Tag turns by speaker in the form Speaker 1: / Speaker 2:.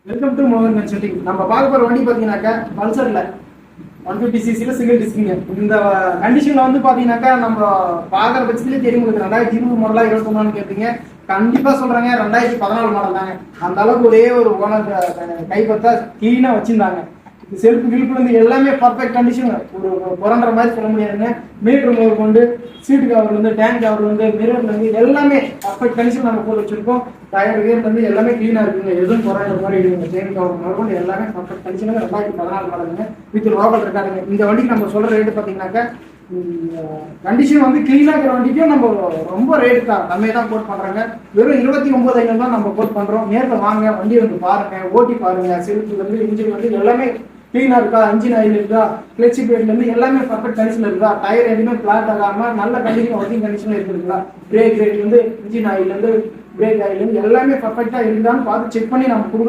Speaker 1: Welcome to மோகன் consulting. நம்ம பார்க்க போற வண்டி பாத்தீங்கன்னாக்கா பல்சர்ல 150cc சிங்கிள் டிஸ்கிங்க. இந்த கண்டிஷன்ல வந்து பாத்தீங்கன்னாக்கா நம்ம பாக்குற பட்சத்திலே தெரியும். 2020 மாடலா 21 கேட்பீங்க. கண்டிப்பா சொல்றாங்க 2014 மாடல் தாங்க. அந்த அளவுக்கு ஒரே ஒரு ஓனர் கைப்பற்றா கிளீனா வச்சிருந்தாங்க. செல்ஃப் கில்ப்ல இருந்து எல்லாமே பர்ஃபெக்ட் கண்டிஷன். ஒரு புரண்ட மாதிரி சொல்ல முடியாதுங்க. மீட்டர் முதல் கொண்டு சீட்டு கவர்ல இருந்து டேங்க் கவர்ல இருந்து மிரர்ல இருந்து எல்லாமே பர்ஃபெக்ட் கண்டிஷன் நம்ம போட்டு வச்சிருக்கோம். டயர் வேர்ல இருந்து எல்லாமே கிளீனா இருக்குங்க. எதுவும் குறையிற மாதிரி இருக்குங்க. செயின் கவர் முதல் கொண்டு எல்லாமே பர்ஃபெக்ட் கண்டிஷன். 2014 மாடலுங்க. வித் ரோகல் இருக்காதுங்க. இந்த வண்டிக்கு நம்ம சொல்ற ரேட்டு பாத்தீங்கன்னாக்கா கண்டிஷன் வந்து கிளீனா இருக்கிற வண்டிக்கும் நம்ம ரொம்ப ரேட் தான் கம்மியாக தான் கோட் பண்றாங்க. வெறும் 29,500 தான் நம்ம கோட் பண்றோம். நேரில் வாங்க, வண்டியை வந்து பாருங்க, ஓட்டி பாருங்க. செல்ஃப்ல இருந்து இன்ஜின் வந்து எல்லாமே கிளீனா இருக்கா, இன்ஜின் ஆயில் இருக்கா, கிளட்சி பிளேட்ல இருந்து எல்லாமே பர்ஃபெக்ட் கண்டிஷன்ல இருக்கா, டயர் எதுவுமே பிளாட் ஆகாம நல்ல கண்டிஷன் ஒர்க்கிங் கண்டிஷன்ல இருக்குங்களா, பிரேக் ரேட்ல இருந்து இன்ஜின் ஆயில்ல இருந்து பிரேக் ஆயில் இருந்து எல்லாமே பர்ஃபெக்டா இருந்தான்னு பார்த்து செக் பண்ணி நம்ம